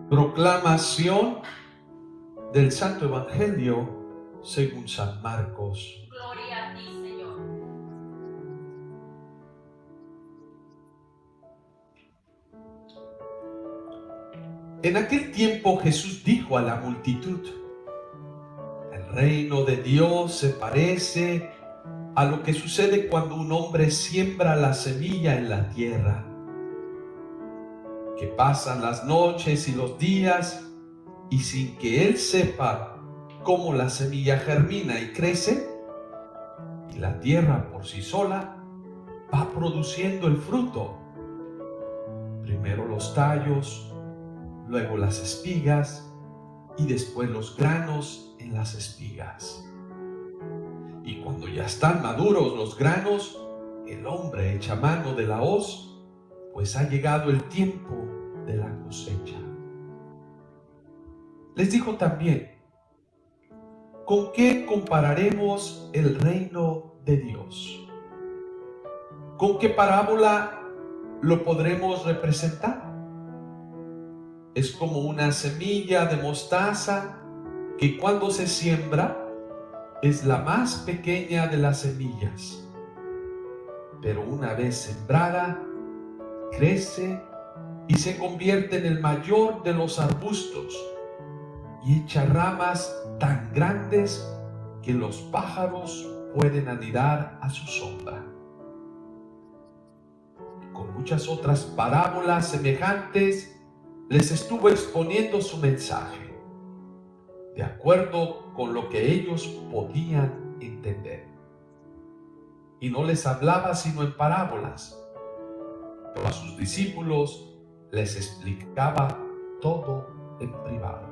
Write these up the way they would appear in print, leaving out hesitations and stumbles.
Proclamación del Santo Evangelio según San Marcos. Gloria a ti, Señor. En aquel tiempo Jesús dijo a la multitud: el reino de Dios se parece a lo que sucede cuando un hombre siembra la semilla en la tierra, que pasan las noches y los días y sin que él sepa cómo la semilla germina y crece, y la tierra por sí sola va produciendo el fruto. Primero los tallos, luego las espigas y después los granos en las espigas. Y cuando ya están maduros los granos, el hombre echa mano de la hoz, pues ha llegado el tiempo de la cosecha. Les dijo también: ¿con qué compararemos el reino de Dios? ¿Con qué parábola lo podremos representar? Es como una semilla de mostaza que cuando se siembra es la más pequeña de las semillas, pero una vez sembrada crece y se convierte en el mayor de los arbustos y echa ramas tan grandes que los pájaros pueden anidar a su sombra. Con muchas otras parábolas semejantes les estuvo exponiendo su mensaje, de acuerdo con lo que ellos podían entender. Y no les hablaba sino en parábolas, pero a sus discípulos les explicaba todo en privado.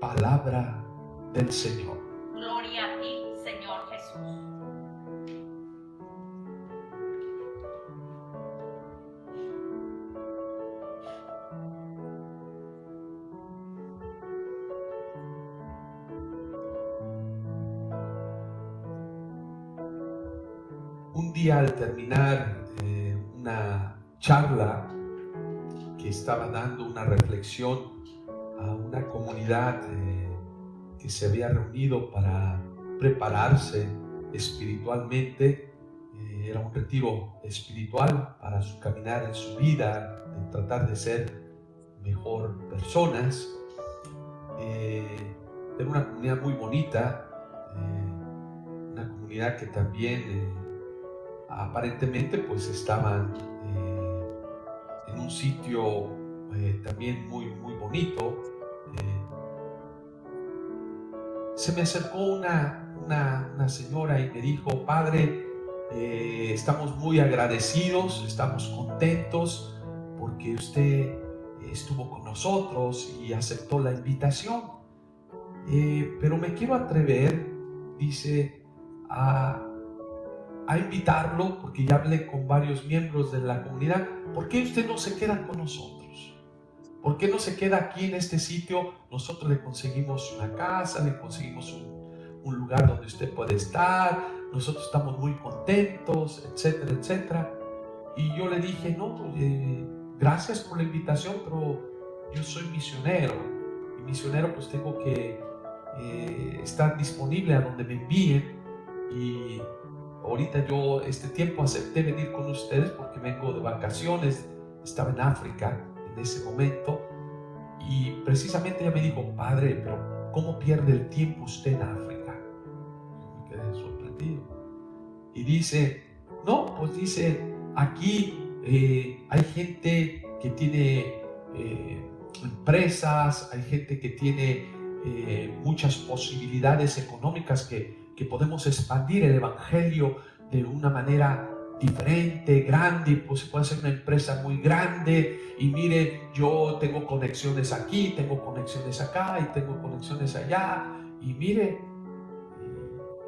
Palabra del Señor. Gloria a ti, Señor Jesús. Un día, al terminar una charla que estaba dando una reflexión a una comunidad que se había reunido para prepararse espiritualmente, era un retiro espiritual para su caminar en su vida, de tratar de ser mejor personas. Era una comunidad muy bonita, una comunidad que también aparentemente pues estaban en un sitio también muy bonito. Se me acercó una señora y me dijo: padre, estamos muy agradecidos, estamos contentos porque usted estuvo con nosotros y aceptó la invitación, pero me quiero atrever, dice, a invitarlo, porque ya hablé con varios miembros de la comunidad. ¿Por qué usted no se queda con nosotros? ¿Por qué no se queda aquí en este sitio? Nosotros le conseguimos una casa, le conseguimos un lugar donde usted puede estar, nosotros estamos muy contentos, etcétera, etcétera. Y yo le dije: no, gracias por la invitación, pero yo soy misionero, y misionero pues tengo que estar disponible a donde me envíen, y ahorita yo este tiempo acepté venir con ustedes porque vengo de vacaciones, estaba en África en ese momento, y precisamente ella me dijo: padre, pero ¿cómo pierde el tiempo usted en África? Yo me quedé sorprendido. Y dice: no, pues dice, aquí hay gente que tiene empresas, hay gente que tiene muchas posibilidades económicas que podemos expandir el Evangelio de una manera diferente, grande, pues se puede hacer una empresa muy grande. Y mire, yo tengo conexiones aquí, tengo conexiones acá y tengo conexiones allá, y mire,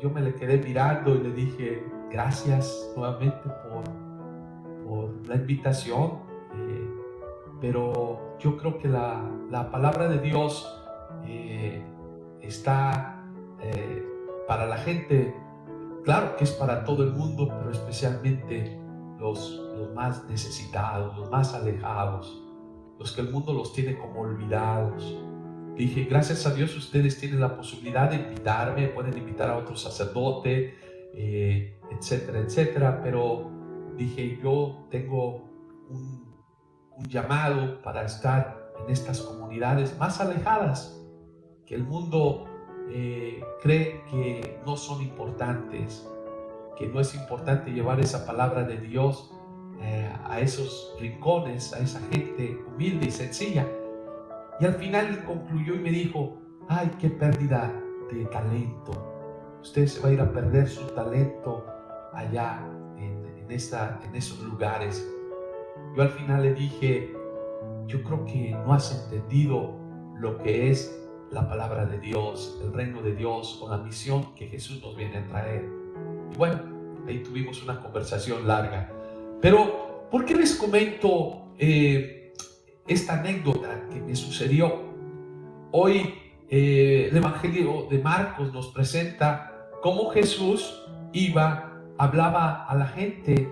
yo me le quedé mirando y le dije: gracias nuevamente por la invitación, pero yo creo que la palabra de Dios está para la gente. Claro que es para todo el mundo, pero especialmente los más necesitados, los más alejados, los que el mundo los tiene como olvidados. Dije, gracias a Dios ustedes tienen la posibilidad de invitarme, pueden invitar a otro sacerdote, etcétera, etcétera, pero dije, yo tengo un llamado para estar en estas comunidades más alejadas, que el mundo cree que no son importantes, que no es importante llevar esa palabra de Dios a esos rincones, a esa gente humilde y sencilla. Y al final concluyó y me dijo, ay, qué pérdida de talento. Usted se va a ir a perder su talento allá en esos lugares. Yo al final le dije, yo creo que no has entendido lo que es la palabra de Dios, el reino de Dios o la misión que Jesús nos viene a traer. Y bueno, ahí tuvimos una conversación larga. Pero, ¿por qué les comento esta anécdota que me sucedió? Hoy el Evangelio de Marcos nos presenta cómo Jesús hablaba a la gente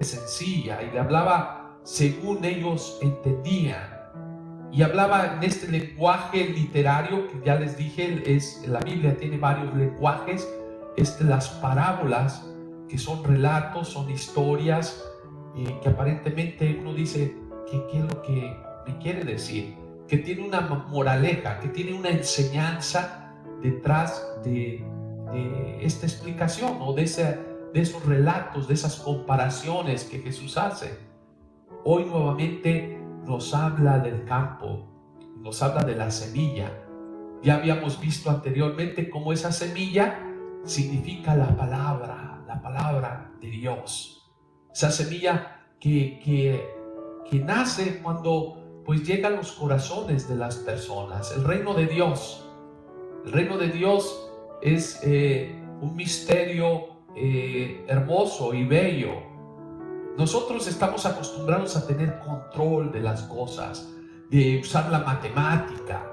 sencilla y le hablaba según ellos entendían. Y hablaba en este lenguaje literario que ya les dije, la Biblia tiene varios lenguajes. Las parábolas, que son relatos, son historias, que aparentemente uno dice, ¿qué es lo que me quiere decir? Que tiene una moraleja, que tiene una enseñanza detrás de esta explicación o de esos relatos, de esas comparaciones que Jesús hace. Hoy nuevamente nos habla del campo, nos habla de la semilla. Ya habíamos visto anteriormente cómo esa semilla significa la palabra de Dios. Esa semilla que nace cuando pues llega a los corazones de las personas. El reino de Dios es un misterio hermoso y bello. Nosotros estamos acostumbrados a tener control de las cosas, de usar la matemática.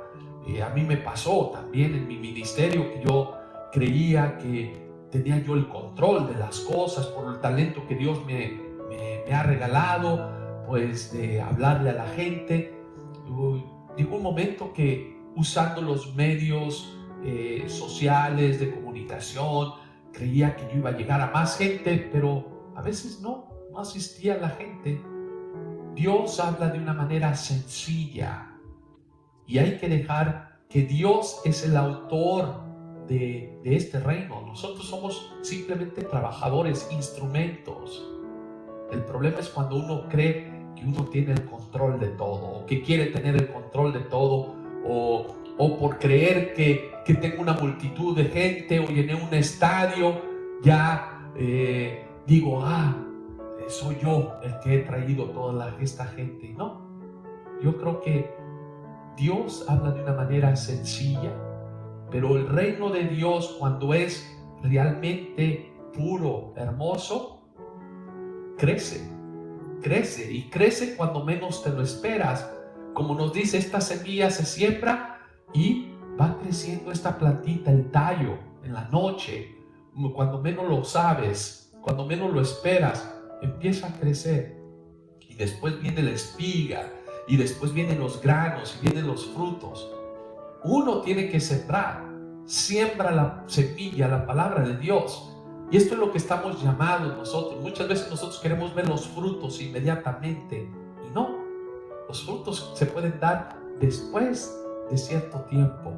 A mí me pasó también en mi ministerio que yo creía que tenía yo el control de las cosas por el talento que Dios me ha regalado, pues de hablarle a la gente. Llegó un momento que usando los medios sociales de comunicación creía que yo iba a llegar a más gente, pero a veces no asistía la gente. Dios habla de una manera sencilla y hay que dejar que Dios es el autor de este reino. Nosotros somos simplemente trabajadores, instrumentos. El problema es cuando uno cree que uno tiene el control de todo, o que quiere tener el control de todo, o por creer que tengo una multitud de gente o llené un estadio, ya digo, soy yo el que he traído toda esta gente. No, yo creo que Dios habla de una manera sencilla, pero el reino de Dios, cuando es realmente puro, hermoso, crece y crece cuando menos te lo esperas. Como nos dice, esta semilla se siembra y va creciendo esta plantita, el tallo, en la noche, cuando menos lo sabes, cuando menos lo esperas, empieza a crecer. Y después viene la espiga, y después vienen los granos, y vienen los frutos. Uno tiene que sembrar, siembra la semilla, la palabra de Dios. Y esto es lo que estamos llamados nosotros. Muchas veces nosotros queremos ver los frutos inmediatamente, y no, los frutos se pueden dar después de cierto tiempo.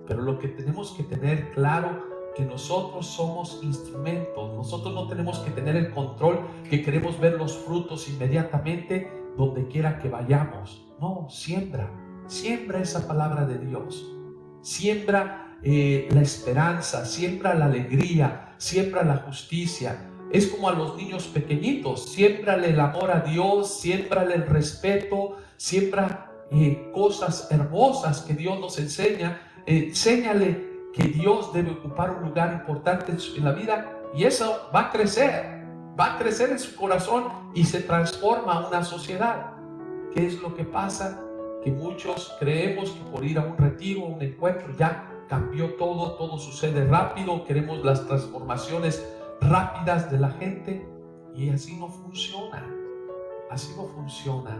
Pero lo que tenemos que tener claro, que nosotros somos instrumentos. Nosotros no tenemos que tener el control, que queremos ver los frutos inmediatamente donde quiera que vayamos. No, siembra esa palabra de Dios, siembra la esperanza, siembra la alegría, siembra la justicia. Es como a los niños pequeñitos, siémbrale el amor a Dios, siémbrale el respeto, siembra cosas hermosas que Dios nos enseña, enséñale que Dios debe ocupar un lugar importante en la vida, y eso va a crecer en su corazón y se transforma a una sociedad. ¿Qué es lo que pasa? Que muchos creemos que por ir a un retiro, a un encuentro, ya cambió todo sucede rápido, queremos las transformaciones rápidas de la gente, Y así no funciona. Así no funciona.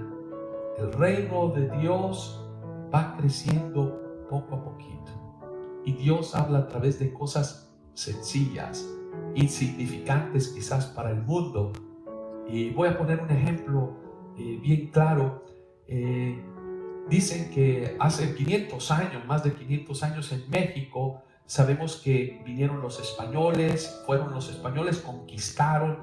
El reino de Dios va creciendo poco a poquito. Y Dios habla a través de cosas sencillas, insignificantes quizás para el mundo. Y voy a poner un ejemplo bien claro. Dicen que hace 500 años, más de 500 años en México, sabemos que vinieron los españoles, fueron los españoles, conquistaron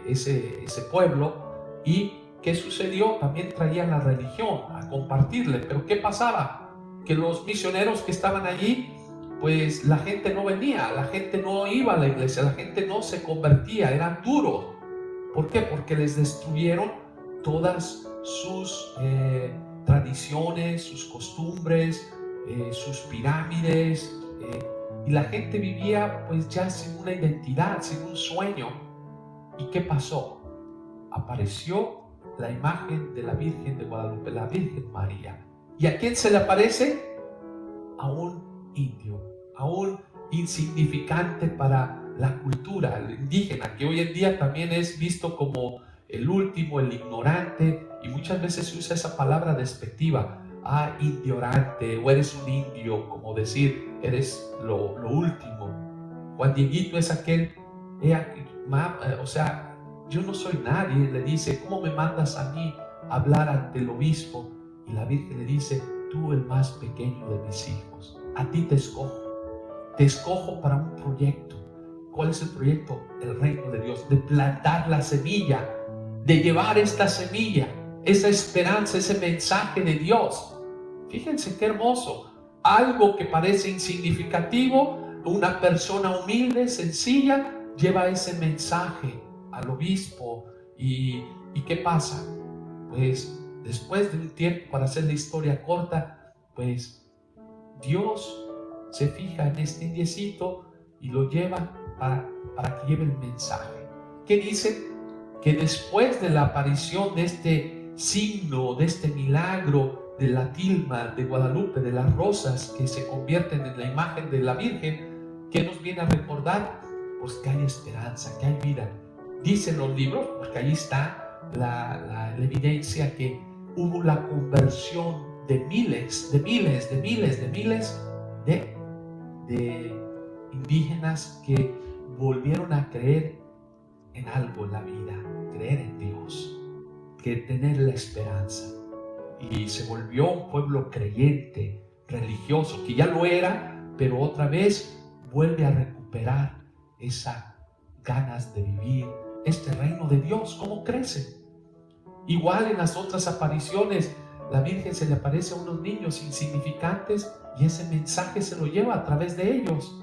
ese pueblo. ¿Y qué sucedió? También traían la religión a compartirle. Pero ¿qué pasaba? Que los misioneros que estaban allí, pues la gente no venía, la gente no iba a la iglesia, la gente no se convertía, eran duros. ¿Por qué? Porque les destruyeron todas sus tradiciones, sus costumbres, sus pirámides, y la gente vivía pues ya sin una identidad, sin un sueño. ¿Y qué pasó? Apareció la imagen de la Virgen de Guadalupe, la Virgen María. ¿Y a quién se le aparece? A un indio, a un insignificante para la cultura, el indígena, que hoy en día también es visto como el último, el ignorante, y muchas veces se usa esa palabra despectiva, indiorante, o eres un indio, como decir, eres lo último. Juan Dieguito es aquel, o sea, yo no soy nadie, le dice, ¿cómo me mandas a mí a hablar ante el obispo? Y la Virgen le dice, tú el más pequeño de mis hijos, a ti te escojo para un proyecto. ¿Cuál es el proyecto? El reino de Dios, de plantar la semilla, de llevar esta semilla, esa esperanza, ese mensaje de Dios. Fíjense qué hermoso, algo que parece insignificativo, una persona humilde, sencilla, lleva ese mensaje al obispo. ¿Y qué pasa? Pues después de un tiempo, para hacer la historia corta, pues Dios se fija en este indiecito y lo lleva para que lleve el mensaje. ¿Qué dice? Que después de la aparición de este signo, de este milagro de la tilma de Guadalupe, de las rosas que se convierten en la imagen de la Virgen, ¿qué nos viene a recordar? Pues que hay esperanza, que hay vida. Dicen los libros, porque ahí está la evidencia, que hubo la conversión de miles de indígenas que volvieron a creer en algo en la vida, creer en Dios, que tener la esperanza. Y se volvió un pueblo creyente, religioso, que ya lo era, pero otra vez vuelve a recuperar esas ganas de vivir este reino de Dios. ¿Cómo crece? Igual en las otras apariciones, la Virgen se le aparece a unos niños insignificantes y ese mensaje se lo lleva a través de ellos.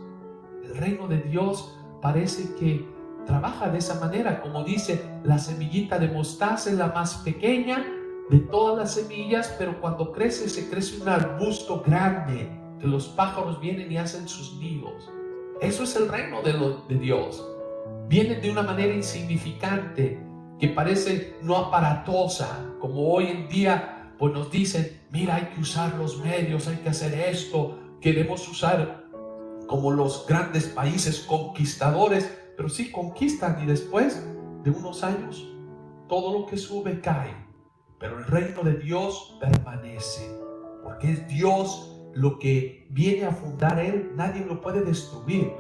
El reino de Dios parece que trabaja de esa manera, como dice, la semillita de mostaza es la más pequeña de todas las semillas, pero cuando crece, se crece un arbusto grande, que los pájaros vienen y hacen sus nidos. Eso es el reino de Dios. Viene de una manera insignificante, que parece no aparatosa, como hoy en día pues nos dicen, mira, hay que usar los medios, hay que hacer esto, queremos usar como los grandes países conquistadores, pero sí conquistan y después de unos años todo lo que sube cae, pero el reino de Dios permanece, porque es Dios lo que viene a fundar Él, nadie lo puede destruir.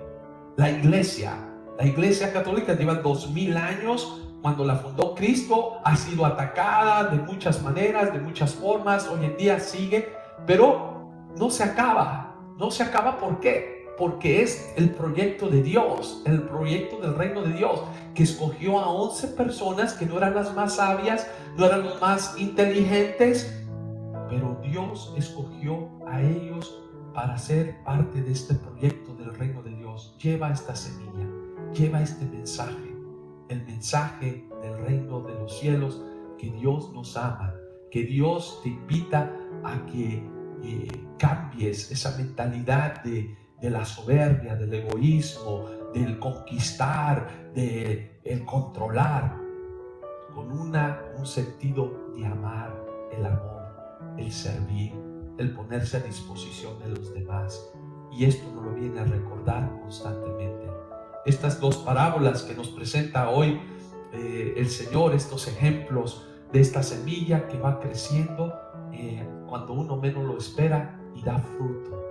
La iglesia católica lleva 2000 años. Cuando la fundó Cristo, ha sido atacada de muchas maneras, de muchas formas, hoy en día sigue, pero no se acaba. ¿Por qué? Porque es el proyecto de Dios, el proyecto del reino de Dios, que escogió a 11 personas que no eran las más sabias, no eran los más inteligentes, pero Dios escogió a ellos para ser parte de este proyecto del reino de Dios. Lleva esta semilla, lleva este mensaje, el mensaje del reino de los cielos, que Dios nos ama, que Dios te invita a que cambies esa mentalidad de la soberbia, del egoísmo, del conquistar, del controlar, con un sentido de amar, el amor, el servir, el ponerse a disposición de los demás. Y esto nos lo viene a recordar constantemente. Estas dos parábolas que nos presenta hoy el Señor estos ejemplos de esta semilla que va creciendo cuando uno menos lo espera y da fruto.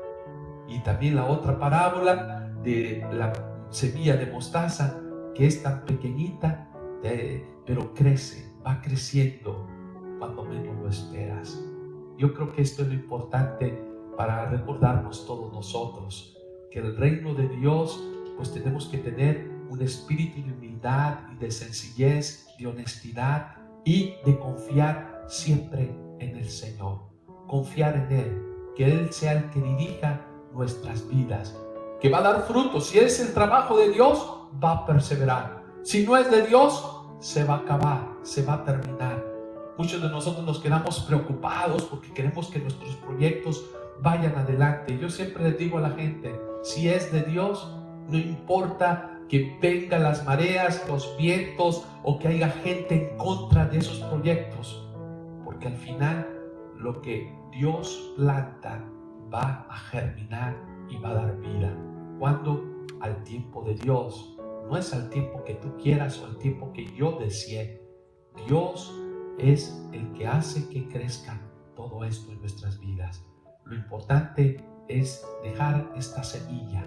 Y también la otra parábola de la semilla de mostaza, que es tan pequeñita, pero crece, va creciendo cuando menos lo esperas. Yo creo que esto es lo importante para recordarnos todos nosotros, que el reino de Dios, pues tenemos que tener un espíritu de humildad y de sencillez, de honestidad y de confiar siempre en el Señor. Confiar en Él, que Él sea el que dirija nuestras vidas, que va a dar fruto. Si es el trabajo de Dios, va a perseverar. Si no es de Dios, se va a acabar, se va a terminar. Muchos de nosotros nos quedamos preocupados porque queremos que nuestros proyectos vayan adelante. Yo siempre les digo a la gente, si es de Dios, no importa que vengan las mareas, los vientos o que haya gente en contra de esos proyectos, porque al final lo que Dios planta va a germinar y va a dar vida. Cuando al tiempo de Dios, no es al tiempo que tú quieras o al tiempo que yo desee. Dios es el que hace que crezca todo esto en nuestras vidas. Lo importante es dejar esta semilla,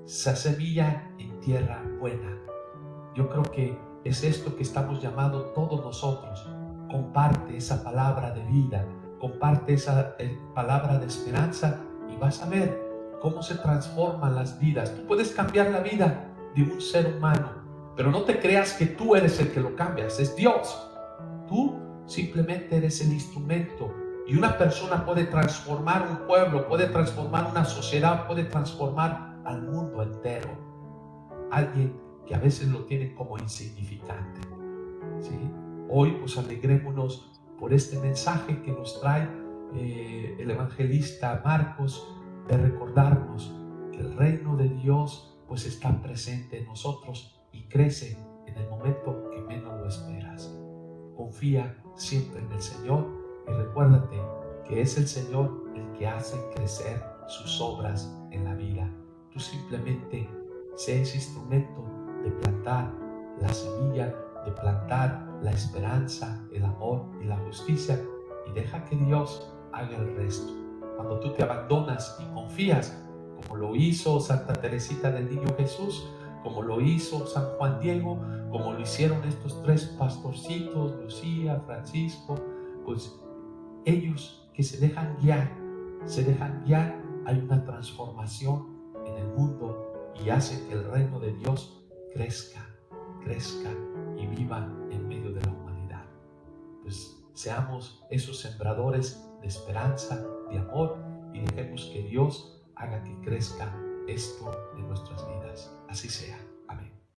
esa semilla en tierra buena. Yo creo que es esto que estamos llamados todos nosotros. Comparte esa palabra de vida, comparte esa palabra de esperanza y vas a ver cómo se transforman las vidas. Tú puedes cambiar la vida de un ser humano, pero no te creas que tú eres el que lo cambias, es Dios. Tú simplemente eres el instrumento y una persona puede transformar un pueblo, puede transformar una sociedad, puede transformar al mundo entero. Alguien que a veces lo tienen como insignificante, ¿sí? Hoy pues alegrémonos por este mensaje que nos trae el evangelista Marcos, de recordarnos que el reino de Dios pues está presente en nosotros y crece en el momento que menos lo esperas. Confía siempre en el Señor y recuérdate que es el Señor el que hace crecer sus obras en la vida. Tú simplemente sé ese instrumento de plantar la semilla, de plantar la esperanza, el amor y la justicia, y deja que Dios haga el resto. Cuando tú te abandonas y confías, como lo hizo Santa Teresita del Niño Jesús, como lo hizo San Juan Diego, como lo hicieron estos tres pastorcitos, Lucía, Francisco, pues ellos que se dejan guiar, hay una transformación en el mundo y hace que el reino de Dios crezca y viva en medio de la humanidad. Pues seamos esos sembradores de esperanza, de amor, y dejemos que Dios haga que crezca esto en nuestras vidas. Así sea. Amén.